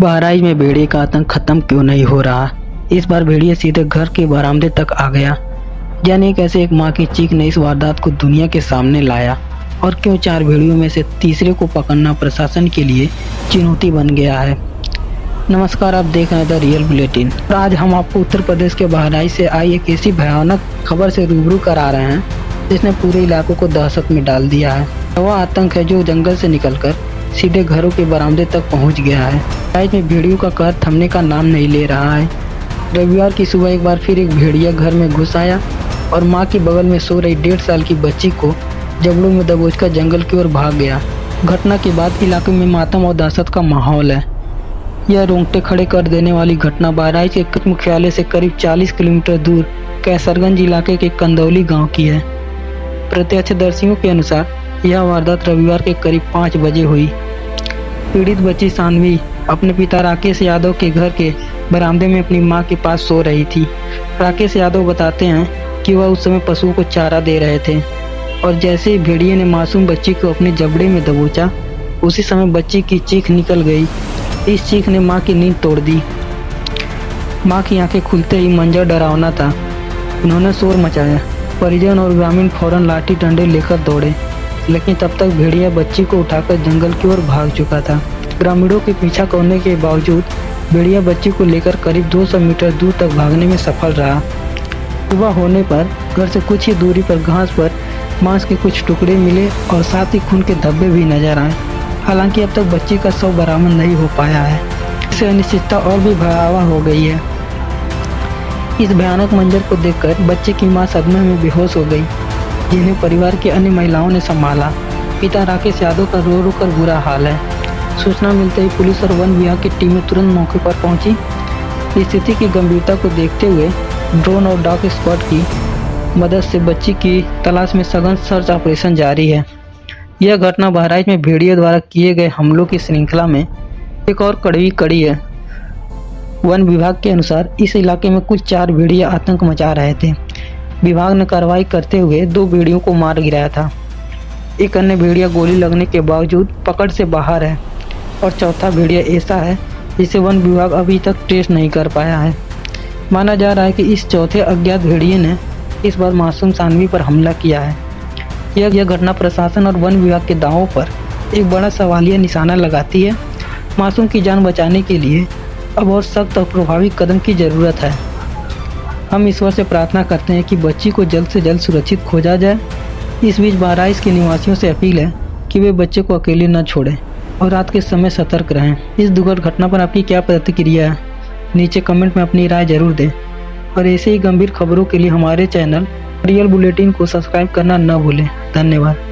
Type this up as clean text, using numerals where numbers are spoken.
बहराइच में भेड़िए का आतंक खत्म क्यों नहीं हो रहा। इस बार भेड़िए सीधे घर के बरामदे तक आ गया। जानिए कैसे एक मां की चीख ने इस वारदात को दुनिया के सामने लाया और क्यों 4 भेड़ियों में से तीसरे को पकड़ना प्रशासन के लिए चुनौती बन गया है। नमस्कार, आप देख रहे हैं द रियल बुलेटिन। और आज हम आपको उत्तर प्रदेश के बहराइच से आई एक ऐसी भयानक खबर से रूबरू करा रहे हैं जिसने पूरे इलाकों को दहशत में डाल दिया है। वह आतंक है जो जंगल से निकलकर सीधे घरों के बरामदे तक पहुंच गया है। बहराइच में भेड़ियों का कहर थमने का नाम नहीं ले रहा है। रविवार की सुबह एक बार फिर एक भेड़िया घर में घुस आया और मां के बगल में सो रही 1.5 साल की बच्ची को जबड़ों में दबोचकर जंगल की ओर भाग गया। घटना के बाद इलाके में मातम और दहशत का माहौल है। यह रोंगटे खड़े कर देने वाली घटना बहराइच के मुख्यालय से करीब 40 किलोमीटर दूर कैसरगंज इलाके के कंदौली गांव की है। प्रत्यक्षदर्शियों के अनुसार यह वारदात रविवार के करीब 5 बजे हुई। पीड़ित बच्ची सानवी अपने पिता राकेश यादव के घर के बरामदे में अपनी मां के पास सो रही थी। राकेश यादव बताते हैं कि वह उस समय पशुओं को चारा दे रहे थे और जैसे ही भेड़िए ने मासूम बच्ची को अपने जबड़े में दबोचा, उसी समय बच्ची की चीख निकल गई। इस चीख ने मां की नींद तोड़ दी। मां की आंखें खुलते ही मंजर डरावना था। उन्होंने शोर मचाया। परिजन और ग्रामीण फौरन लाठी डंडे लेकर दौड़े, लेकिन तब तक भेड़िया बच्ची को उठाकर जंगल की ओर भाग चुका था। ग्रामीणों के पीछा करने के बावजूद भेड़िया बच्ची को लेकर करीब 200 मीटर दूर तक भागने में सफल रहा। सुबह होने पर घर से कुछ ही दूरी पर घास पर मांस के कुछ टुकड़े मिले और साथ ही खून के धब्बे भी नजर आए। हालांकि अब तक बच्ची का शव बरामद नहीं हो पाया है। इससे अनिश्चितता और भी भयावह हो गई है। इस भयानक मंजर को देखकर बच्चे की मां सदमे में बेहोश हो गई, जिन्हें परिवार की अन्य महिलाओं ने संभाला। पिता राकेश यादव का रो रो कर बुरा हाल है। सूचना मिलते ही पुलिस और वन विभाग की टीमें तुरंत मौके पर पहुंची। स्थिति की गंभीरता को देखते हुए ड्रोन और डॉग स्क्वाड की मदद से बच्ची की तलाश में सघन सर्च ऑपरेशन जारी है। यह घटना बहराइच में भेड़ियों द्वारा किए गए हमलों की श्रृंखला में एक और कड़वी कड़ी है। वन विभाग के अनुसार इस इलाके में कुछ 4 भेड़िया आतंक मचा रहे थे। विभाग ने कार्रवाई करते हुए 2 भेड़ियों को मार गिराया था। एक अन्य भेड़िया गोली लगने के बावजूद पकड़ से बाहर है और चौथा भेड़िया ऐसा है जिसे वन विभाग अभी तक ट्रेस नहीं कर पाया है। माना जा रहा है कि इस चौथे अज्ञात भेड़िए ने इस बार मासूम सानवी पर हमला किया है। यह घटना प्रशासन और वन विभाग के दावों पर एक बड़ा सवालिया निशाना लगाती है। मासूम की जान बचाने के लिए अब और सख्त और प्रभावी कदम की ज़रूरत है। हम ईश्वर से प्रार्थना करते हैं कि बच्ची को जल्द से जल्द सुरक्षित खोजा जाए। इस बीच बहराइच के निवासियों से अपील है कि वे बच्चे को अकेले न छोड़ें और रात के समय सतर्क रहें। इस दुखद घटना पर आपकी क्या प्रतिक्रिया है? नीचे कमेंट में अपनी राय जरूर दें और ऐसे ही गंभीर खबरों के लिए हमारे चैनल रियल बुलेटिन को सब्सक्राइब करना न भूलें। धन्यवाद।